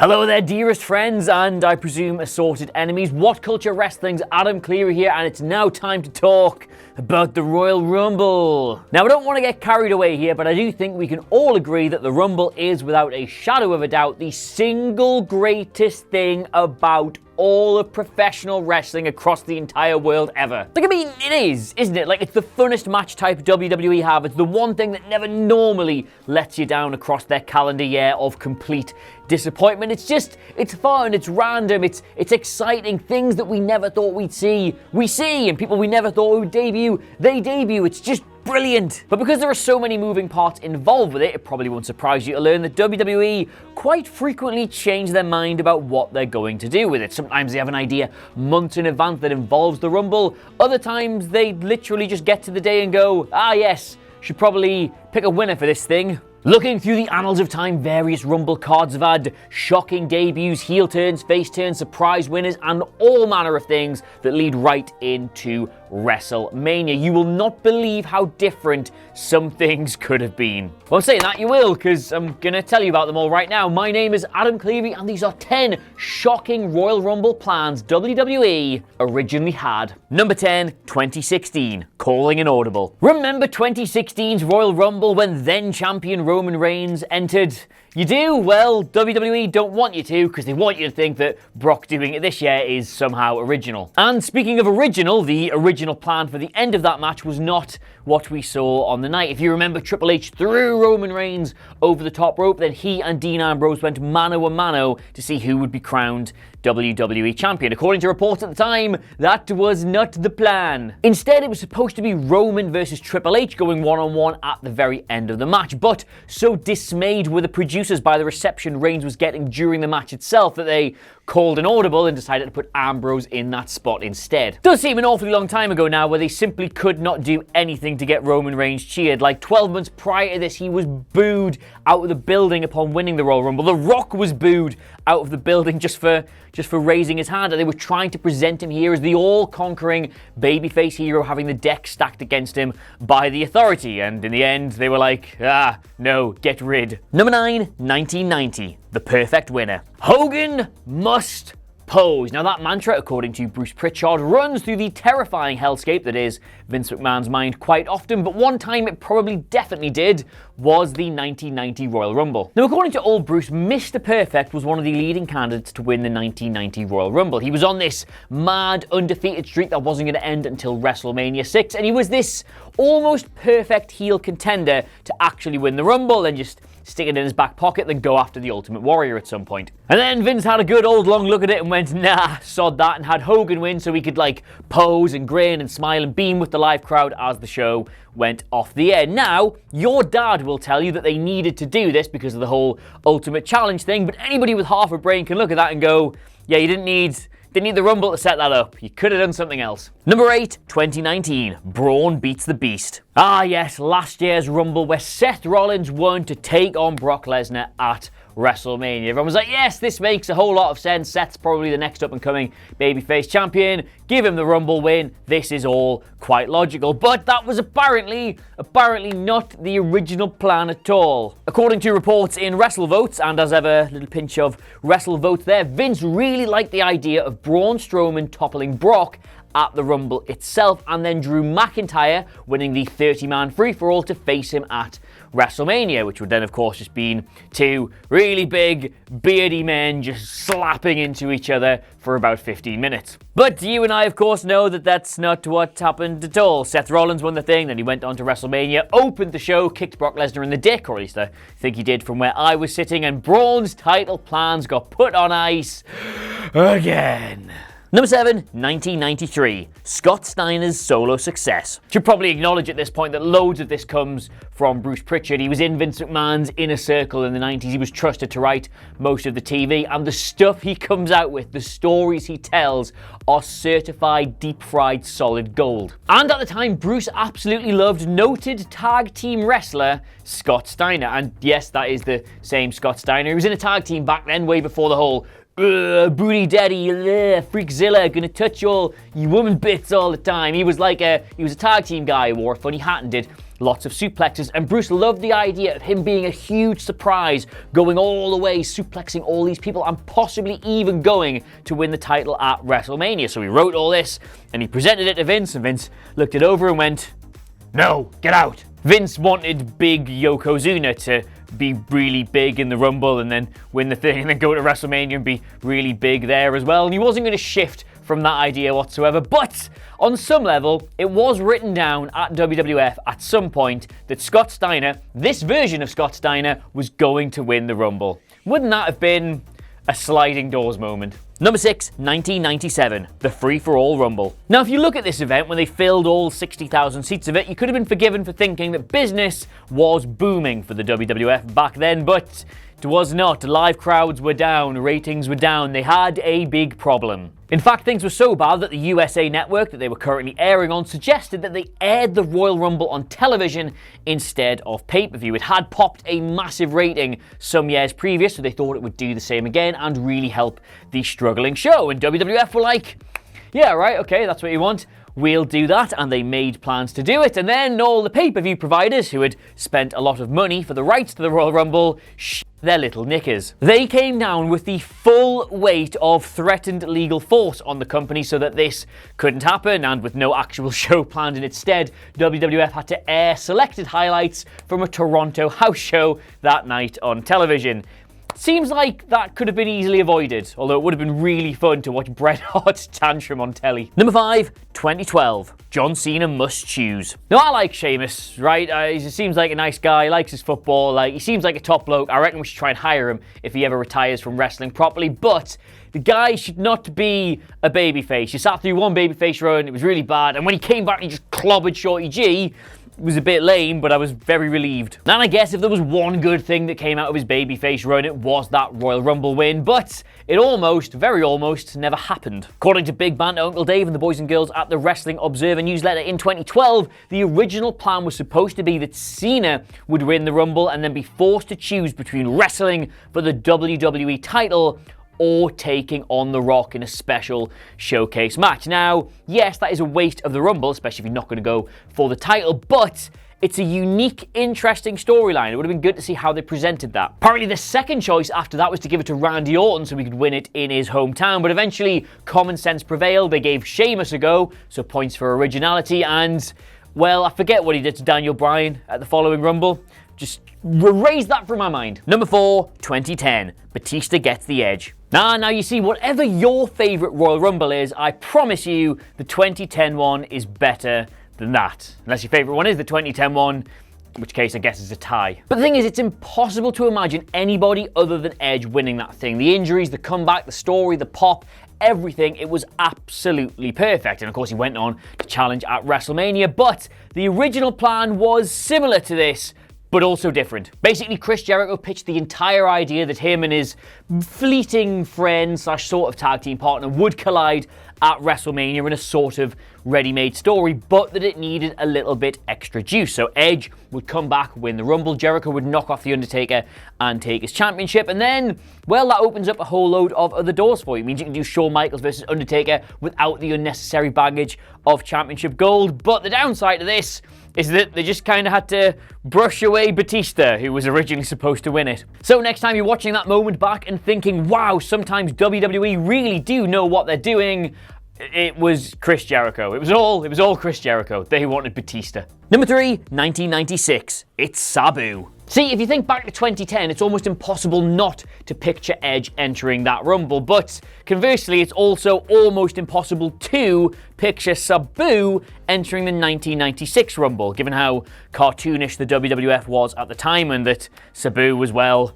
Hello there, dearest friends, and I presume assorted enemies. What Culture Wrestling's Adam Cleary here, and it's now time to talk about the Royal Rumble. Now, I don't want to get carried away here, but I do think we can all agree that the Rumble is, without a shadow of a doubt, the single greatest thing about all of professional wrestling across the entire world ever. Like, I mean, it is, isn't it? Like, it's the funnest match type WWE have. It's the one thing that never normally lets you down across their calendar year of complete disappointment. It's fun, it's random, it's exciting. Things that we never thought we'd see, we see, and people we never thought would debut, they debut. It's just brilliant. But because there are so many moving parts involved with it, it probably won't surprise you to learn that WWE quite frequently change their mind about what they're going to do with it. Sometimes they have an idea months in advance that involves the Rumble. Other times they literally just get to the day and go, ah yes, should probably pick a winner for this thing. Looking through the annals of time, various Rumble cards have had shocking debuts, heel turns, face turns, surprise winners, and all manner of things that lead right into WrestleMania. You will not believe how different some things could have been. Well, I'm saying that you will, because I'm going to tell you about them all right now. My name is Adam Cleary, and these are 10 shocking Royal Rumble plans WWE originally had. Number 10, 2016, calling an audible. Remember 2016's Royal Rumble when then champion Roman Reigns entered? You do? Well, WWE don't want you to, because they want you to think that Brock doing it this year is somehow original. And speaking of original, the original plan for the end of that match was not what we saw on the night. If you remember, Triple H threw Roman Reigns over the top rope, then he and Dean Ambrose went mano a mano to see who would be crowned WWE champion. According to reports at the time, that was not the plan. Instead, it was supposed to be Roman versus Triple H going one-on-one at the very end of the match, but so dismayed were the producers by the reception Reigns was getting during the match itself that they called an audible and decided to put Ambrose in that spot instead. Does seem an awfully long time ago now where they simply could not do anything to get Roman Reigns cheered. Like 12 months prior to this, he was booed out of the building upon winning the Royal Rumble. The Rock was booed out of the building just for raising his hand, and they were trying to present him here as the all-conquering babyface hero having the deck stacked against him by the Authority, and in the end they were like, no, get rid. Number 9, 1990, the perfect winner. Hogan must pose. Now that mantra, according to Bruce Pritchard, runs through the terrifying hellscape that is Vince McMahon's mind quite often, but one time it probably definitely did was the 1990 Royal Rumble. Now, according to old Bruce, Mr. Perfect was one of the leading candidates to win the 1990 Royal Rumble. He was on this mad, undefeated streak that wasn't going to end until WrestleMania 6, and he was this almost perfect heel contender to actually win the Rumble and just stick it in his back pocket, then go after the Ultimate Warrior at some point. And then Vince had a good old long look at it and went, nah, sod that, and had Hogan win so he could pose and grin and smile and beam with the live crowd as the show went off the air. Now, your dad will tell you that they needed to do this because of the whole Ultimate Challenge thing, but anybody with half a brain can look at that and go, yeah, you didn't need the Rumble to set that up. You could have done something else. Number 8, 2019, Braun beats the Beast. Ah yes, last year's Rumble where Seth Rollins won to take on Brock Lesnar at WrestleMania. Everyone was like, yes, this makes a whole lot of sense. Seth's probably the next up-and-coming babyface champion. Give him the Rumble win. This is all quite logical. But that was apparently not the original plan at all. According to reports in WrestleVotes, and as ever, little pinch of WrestleVotes there, Vince really liked the idea of Braun Strowman toppling Brock at the Rumble itself, and then Drew McIntyre winning the 30-man free-for-all to face him at WrestleMania, which would then, of course, just been two really big, beardy men just slapping into each other for about 15 minutes. But you and I, of course, know that that's not what happened at all. Seth Rollins won the thing, then he went on to WrestleMania, opened the show, kicked Brock Lesnar in the dick, or at least I think he did from where I was sitting, and Braun's title plans got put on ice again. Number 7, 1993, Scott Steiner's solo success. Should probably acknowledge at this point that loads of this comes from Bruce Pritchard. He was in Vince McMahon's inner circle in the 90s. He was trusted to write most of the TV, and the stuff he comes out with, the stories he tells, are certified deep-fried solid gold. And at the time, Bruce absolutely loved noted tag team wrestler Scott Steiner. And yes, that is the same Scott Steiner. He was in a tag team back then, way before the whole booty daddy, freakzilla, gonna touch all you woman bits all the time. He was a tag team guy who wore a funny hat and did lots of suplexes, and Bruce loved the idea of him being a huge surprise, going all the way, suplexing all these people, and possibly even going to win the title at WrestleMania. So he wrote all this, and he presented it to Vince, and Vince looked it over and went, "No, get out." Vince wanted big Yokozuna to be really big in the Rumble and then win the thing and then go to WrestleMania and be really big there as well. And he wasn't going to shift from that idea whatsoever. But on some level, it was written down at WWF at some point that Scott Steiner, this version of Scott Steiner, was going to win the Rumble. Wouldn't that have been a sliding doors moment? Number 6, 1997, the Free-for-All Rumble. Now, if you look at this event, when they filled all 60,000 seats of it, you could have been forgiven for thinking that business was booming for the WWF back then, but it was not. Live crowds were down, ratings were down. They had a big problem. In fact, things were so bad that the USA Network that they were currently airing on suggested that they aired the Royal Rumble on television instead of pay-per-view. It had popped a massive rating some years previous, so they thought it would do the same again and really help the struggling show. And WWF were like, yeah, right, okay, that's what you want. We'll do that, and they made plans to do it. And then all the pay-per-view providers who had spent a lot of money for the rights to the Royal Rumble their little knickers. They came down with the full weight of threatened legal force on the company so that this couldn't happen, and with no actual show planned in its stead, WWF had to air selected highlights from a Toronto house show that night on television. Seems like that could have been easily avoided, although it would have been really fun to watch Bret Hart's tantrum on telly. Number 5, 2012. John Cena must choose. Now, I like Sheamus, right? He seems like a nice guy, likes his football, he seems like a top bloke. I reckon we should try and hire him if he ever retires from wrestling properly, but the guy should not be a babyface. He sat through one babyface run, it was really bad, and when he came back, he just clobbered Shorty G. It was a bit lame, but I was very relieved. And I guess if there was one good thing that came out of his babyface run, it was that Royal Rumble win, but it almost, very almost, never happened. According to Big Band Uncle Dave and the boys and girls at the Wrestling Observer newsletter in 2012, the original plan was supposed to be that Cena would win the Rumble and then be forced to choose between wrestling for the WWE title or taking on The Rock in a special showcase match. Now, yes, that is a waste of the Rumble, especially if you're not going to go for the title, but it's a unique, interesting storyline. It would have been good to see how they presented that. Apparently, the second choice after that was to give it to Randy Orton so he could win it in his hometown, but eventually, common sense prevailed. They gave Sheamus a go, so points for originality, and, well, I forget what he did to Daniel Bryan at the following Rumble. Just erase that from my mind. Number 4, 2010. Batista gets the edge. Now you see, whatever your favourite Royal Rumble is, I promise you the 2010 one is better than that. Unless your favourite one is the 2010 one, in which case I guess it's a tie. But the thing is, it's impossible to imagine anybody other than Edge winning that thing. The injuries, the comeback, the story, the pop, everything, it was absolutely perfect. And of course he went on to challenge at WrestleMania, but the original plan was similar to this, but also different. Basically, Chris Jericho pitched the entire idea that him and his fleeting friend / sort of tag team partner would collide at WrestleMania in a sort of ready-made story, but that it needed a little bit extra juice. So Edge would come back, win the Rumble, Jericho would knock off The Undertaker and take his championship, and then, well, that opens up a whole load of other doors for you. It means you can do Shawn Michaels versus Undertaker without the unnecessary baggage of championship gold, but the downside to this is that they just kind of had to brush away Batista, who was originally supposed to win it. So next time you're watching that moment back and thinking, wow, sometimes WWE really do know what they're doing, it was Chris Jericho. It was all Chris Jericho. They wanted Batista. Number 3, 1996. It's Sabu. See, if you think back to 2010, it's almost impossible not to picture Edge entering that Rumble, but conversely, it's also almost impossible to picture Sabu entering the 1996 Rumble, given how cartoonish the WWF was at the time and that Sabu was, well,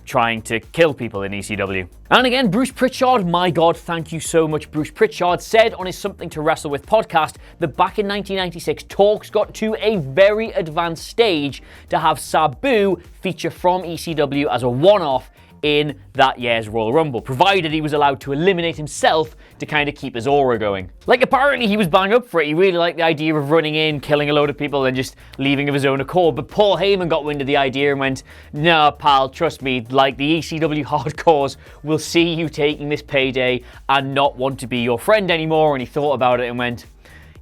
trying to kill people in ECW. And again, Bruce Pritchard, my God, thank you so much, Bruce Pritchard, said on his Something to Wrestle With podcast that back in 1996, talks got to a very advanced stage to have Sabu feature from ECW as a one-off in that year's Royal Rumble, provided he was allowed to eliminate himself to kind of keep his aura going. Like, apparently he was bang up for it. He really liked the idea of running in, killing a load of people, and just leaving of his own accord. But Paul Heyman got wind of the idea and went, "No, pal, trust me, like, the ECW hardcores will see you taking this payday and not want to be your friend anymore." And he thought about it and went,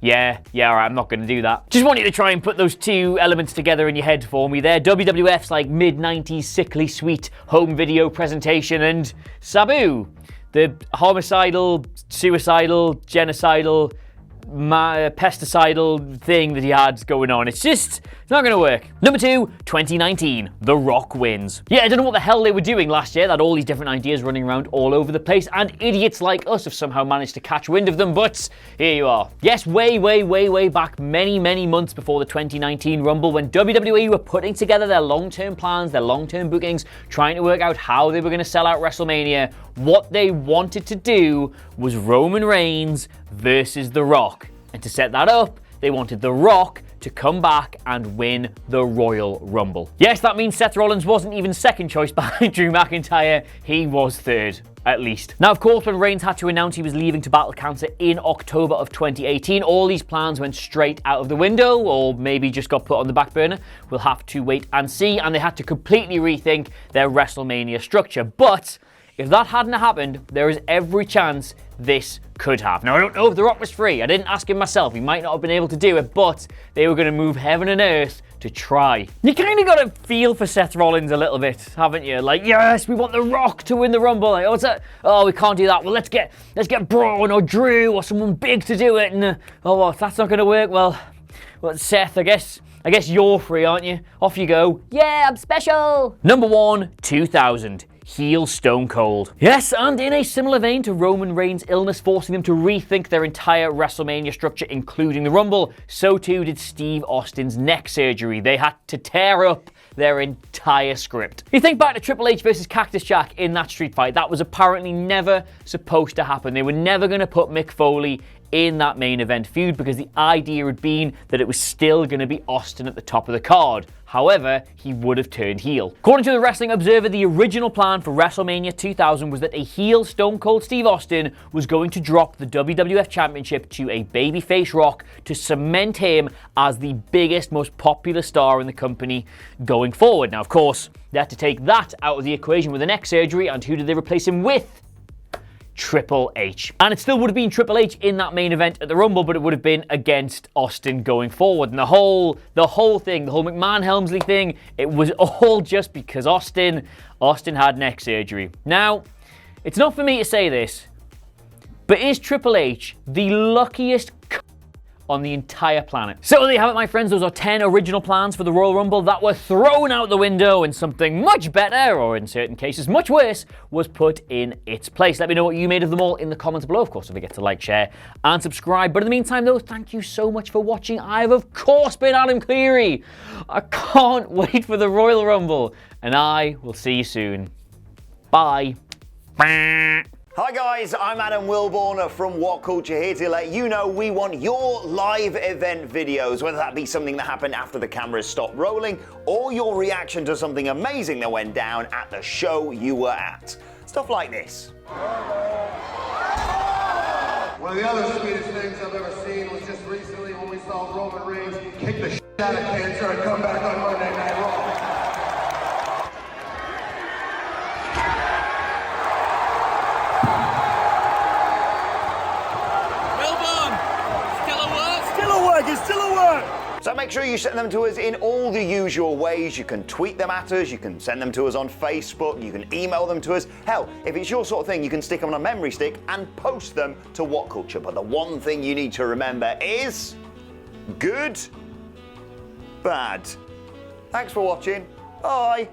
Yeah, alright, I'm not going to do that. Just want you to try and put those two elements together in your head for me there. WWF's like mid-90s sickly sweet home video presentation, and SABU, the homicidal, suicidal, genocidal, pesticidal thing that he had going on. It's not going to work. Number 2, 2019, The Rock wins. Yeah, I don't know what the hell they were doing last year. They had all these different ideas running around all over the place, and idiots like us have somehow managed to catch wind of them, but here you are. Yes, way back, many months before the 2019 Rumble, when WWE were putting together their long-term plans, their long-term bookings, trying to work out how they were going to sell out WrestleMania, what they wanted to do was Roman Reigns versus The Rock. And to set that up, they wanted The Rock to come back and win the Royal Rumble. Yes, that means Seth Rollins wasn't even second choice behind Drew McIntyre, he was third, at least. Now, of course, when Reigns had to announce he was leaving to battle cancer in October of 2018, all these plans went straight out of the window, or maybe just got put on the back burner. We'll have to wait and see, and they had to completely rethink their WrestleMania structure. But if that hadn't happened, there is every chance this could have. Now, I don't know if The Rock was free. I didn't ask him myself. He might not have been able to do it, but they were going to move heaven and earth to try. You kind of got to feel for Seth Rollins a little bit, haven't you? Like, yes, we want The Rock to win the Rumble. Like, oh, what's that? Oh, we can't do that. Well, let's get BRAUN or Drew or someone big to do it. And oh, well, if that's not going to work, well, Seth, I guess you're free, aren't you? Off you go. Yeah, I'm special. Number 1, 2000. Heel Stone Cold. Yes, and in a similar vein to Roman Reigns' illness forcing them to rethink their entire WrestleMania structure, including the Rumble, so too did Steve Austin's neck surgery. They had to tear up their entire script. You think back to Triple H versus Cactus Jack in that street fight, that was apparently never supposed to happen. They were never going to put Mick Foley in that main event feud because the idea had been that it was still going to be Austin at the top of the card. However, he would have turned heel. According to the Wrestling Observer, the original plan for WrestleMania 2000 was that a heel Stone Cold Steve Austin was going to drop the WWF Championship to a babyface Rock to cement him as the biggest, most popular star in the company going forward. Now, of course, they had to take that out of the equation with the neck surgery, and who did they replace him with? Triple H. And it still would have been Triple H in that main event at the Rumble, but it would have been against Austin going forward. And the whole thing, the whole McMahon-Helmsley thing, it was all just because Austin had neck surgery. Now, it's not for me to say this, but is Triple H the luckiest on the entire planet? So there you have it, my friends. Those are 10 original plans for the Royal Rumble that were thrown out the window, and something much better, or in certain cases much worse, was put in its place. Let me know what you made of them all in the comments below. Of course, don't forget to like, share, and subscribe. But in the meantime, though, thank you so much for watching. I've, of course, been Adam Cleary. I can't wait for the Royal Rumble, and I will see you soon. Bye. Hi guys, I'm Adam Wilborn from What Culture, here to let you know we want your live event videos, whether that be something that happened after the cameras stopped rolling, or your reaction to something amazing that went down at the show you were at. Stuff like this. One of the other sweetest things I've ever seen was just recently when we saw Roman Reigns kick the shit out of cancer and come back on Monday Night Raw. So make sure you send them to us in all the usual ways. You can tweet them at us, you can send them to us on Facebook, you can email them to us. Hell, if it's your sort of thing, you can stick them on a memory stick and post them to What Culture. But the one thing you need to remember is good, bad. Thanks for watching. Bye.